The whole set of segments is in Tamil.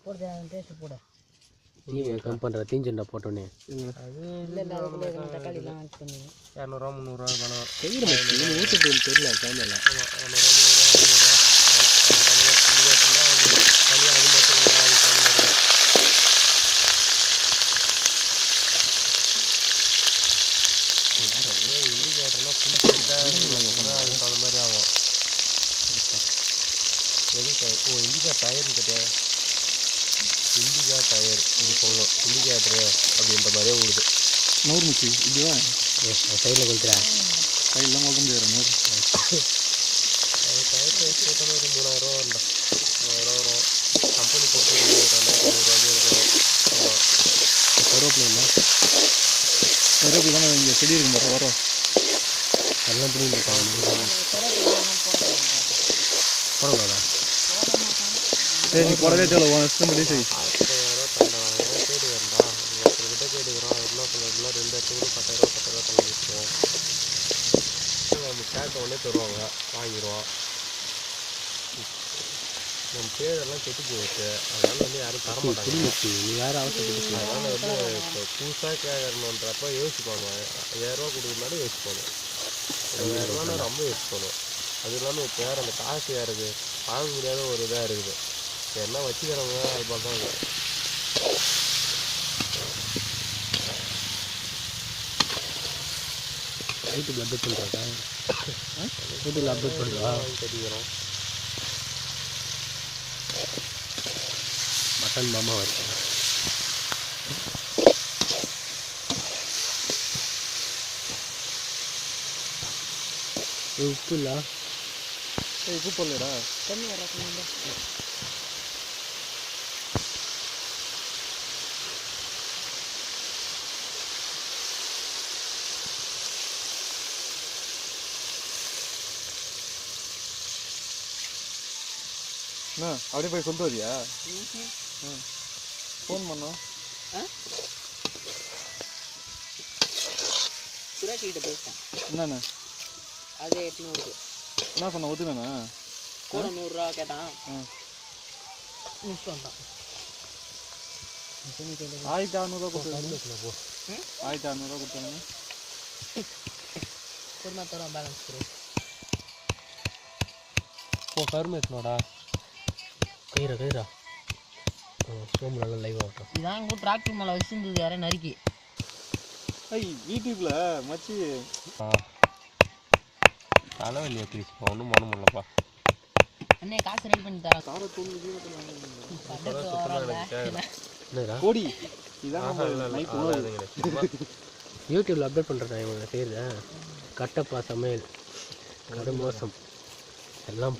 போடுதா டேஸ்ட் போட நீ கம் பண்ணுற தீஞ்சண்டா போட்டோன்னே அது இல்லை தக்காளிலாம் ஆட் பண்ணி 200 300 வேணும் தெரியல ஊற்றிட்டு தெரியல கேமரா அந்த மாதிரி ஆகும் இண்டிகா டயர்னு கேட்டியா இண்டிகா டயர் இப்படி சொல்லணும் இண்டிகேட்டரு அப்படின்ற மாதிரியே ஓடுது நூறு முச்சி இப்படிவா சைடில் கொடுக்குறேன் சைடெலாம் கொடுக்க முடியாது நூறு அது டயர் ப்ரைஸ் போட்டோன்னா ஒரு 3000 வரும்டா 3000 வரும் கம்பெனி போட்டு 2500 இருக்கும் ஆமாம் கருவேப்பிலை கருவேப்பிலை தானே இங்கே செடி இருக்கும் வரோம் எல்லாம் பிடிக்கும் போடக்கூடாதா சரி நீ போடவே தேவை இஷ்டப்படி சரி 10,000 தேடி வரண்டா ஒருத்தர்கிட்ட கேட்டுக்கிறோம் எல்லாம் சொல்ல 2 இடத்துக்கு கூட 10,000 தள்ளி வச்சுருவோம் நம்ம கேட்ட உடனே தருவாங்க வாங்கிடுவோம் நம்ம பேரெல்லாம் கெட்டு போயிடுச்சு அதனால வந்து யாரும் தர மாட்டாங்க நீ வேறு அவசரப்பட்டு அதனால் வந்து இப்போ புதுசாக கேட்கணுன்றப்ப யோசிப்பாங்க 5000 ரூபா கொடுக்குறதுனால யோசிப்பாங்க 20,000 ரொம்ப யோசிப்பாங்க அது இல்லாமல் இப்போ யார் அந்த காசு யாருக்கு வாங்க முடியாத ஒரு இதாக இருக்குது என்ன வச்சுக்கிறவங்க அது பார்த்தாங்க யூடியூப்ல அப்டேட் பண்ணுறா யூடியூப்ல அப்டேட் பண்ணுறா கட்டிக்கிறோம் மட்டன் மாமா வரும் உப்பு இல்லை உப்பு போடலடா தண்ணி வரக்கூடாது அண்ணா அப்படியே போய் சொல்லிட்டு வரியா ஃபோன் பண்ணோம் சுராக்கிட்ட பேசிட்டேன் என்னண்ணா அதே 800 என்ன சொன்ன ஒத்துக்கண்ணா கூட 100 ரூபா கேட்டான் வந்தான் 1600 கொடுத்து போ 1600 கொடுத்தாங்க பொறுமா தரோம் பேலன்ஸ் இப்போ கரும்பு எத்தனோடா கயிறா சோம்பு நல்லா லைவ் ஆகட்டும் இதான் கூட டிராக்டர் மேலே வச்சுருந்தது யாரே நறுக்கி யூடியூப்ல மச்சி தலைவலி ப்ளீஸ் ஒன்றும் பண்ண முடியலப்பா அண்ணே காசு ரெடி பண்ணி தரேன் கோடி யூடியூப்ல அப்டேட் பண்ணுறேன் இவங்க செய்யறத கட்டப்பா சமையல் கடு மோசம் எல்லாம்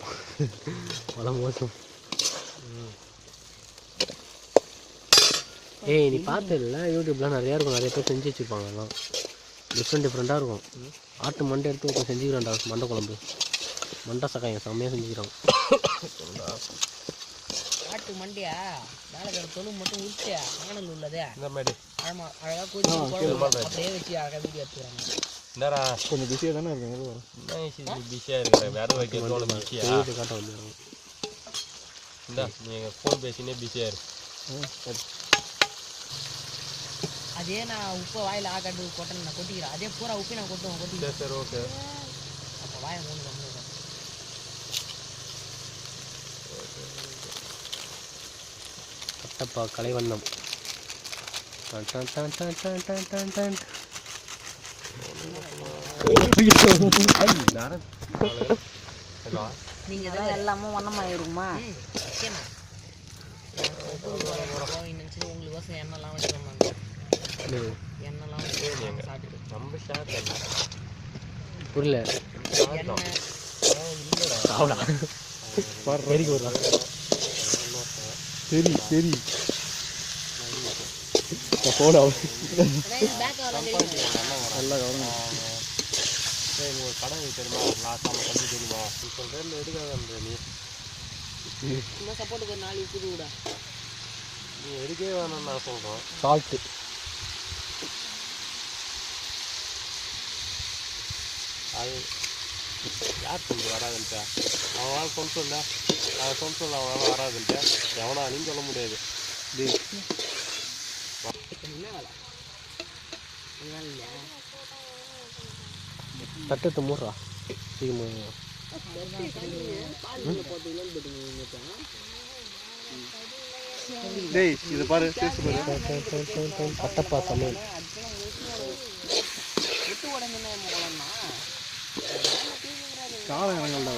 பல மோசம் ஏய் நீ பார்த்ததில்ல யூடியூப்லாம் நிறையா இருக்கும் நிறைய பேர் செஞ்சு வச்சுருப்பாங்க எல்லாம் டிஃப்ரெண்ட்டாக இருக்கும் ஆட்டு மண்டை எடுத்து ஒருத்தர் செஞ்சுக்கிறான்டா மண்டை குழம்பு மண்டை சக்காயம் செம்மையாக செஞ்சுக்கிறான் ஆட்டு மண்டியா மேலே தொழு மட்டும் உரிச்சு ஆனல் உள்ளதே இந்த மாதிரி அழகாக கொஞ்சம் அப்படியே வச்சு அழகாக வீடியோ எடுத்துக்கிறாங்க என்னடா கொஞ்சம் பிஸியாக தானே இருக்கும் பிஸியாக இருக்கிறேன் வேறு வைக்கிறதோட பிஸியாக காட்ட வந்துடும் இந்தா நீங்கள் ஃபோன் பேசினே பிஸியாக இருக்கு அதே நான் உப்பை வாயில் ஆக்காட்டு கொட்டை நான் கொட்டிக்கிறேன் அதே பூரா உப்பை நான் கொட்டிக்கிறேன் சரி ஓகே அப்போ வாயை மூணு கம்மி கட்டப்பா கலைவண்ணம் நீங்கள் தான் எல்லாமே வண்ணமாயிருக்குமா நினச்சி உங்களுக்கு வசம் எண்ணெய்லாம் வச்சுருவாங்க எண்ணெய்லாம் வச்சு சாப்பிட்டு ரொம்ப ஷார்ட் இல்லை புரியல எண்ணெய் சரி சரி போடா நல்லா கவனம் சரி உங்கள் கடை தெரியுமா லாஸ்ட் நம்ம கம்மி தெரியுமா நீ சொல்கிறேன் எடுக்காத நீ சும்மா சப்போர்ட்டுக்கு ஒரு 4 உப்பு கூட நீ எடுக்கவே வேணும்னு நான் சொல்கிறேன் சால்ட்டு அது யார் சொல்லி வராதுன்ட்டா அவன் அவனால் சொல்ல அதை சொல்ல அவனால் வராதுன்ட்டு எவனாலையும் சொல்ல முடியாது. என்ன வேலை வேலை இல்லையா தட்டு மூடுறா சீக்கிரமா. டேய் இது பாரு டேஸ்ட் பாரு. கட்டப்பா சமையல். காலம் இறங்கல்டா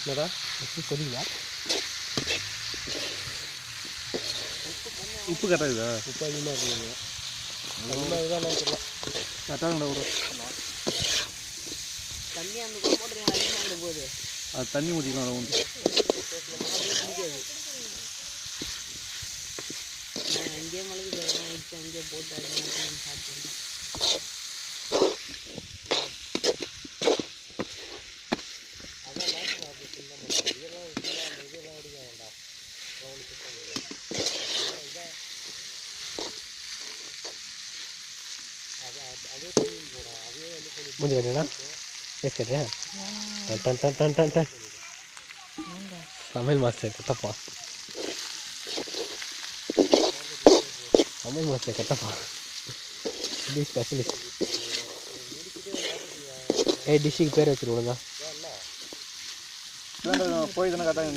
என்னடா கொதிங்களா? உப்பு கரெக்டாக இதா? உப்பு அதிகமாக இருக்குங்க. அதிகமாக இதுதான் நான் சொல்லலாம். கரெக்டாகடா ஒரு தண்ணி அந்த போட்டுருங்க அதிகமாக போகுது. அது தண்ணி ஊற்றிக்கலாம் உண்டு. அங்கேயே மலைக்கு போயிடுச்சு அங்கேயே போட்டு சாப்பிட்டு முடிஞ்சு கட்டினா பேஸ் கட்டியா? Done done done done done. சமையல் மாஸ்டர் கட்டப்பா. சமையல் மாஸ்டர் கட்டப்பா. ஸ்பெஷலிஸ்ட். டிஷ்ஷுக்கு பேர் வச்சுருவோங்க. போய் தானே கரெக்டாக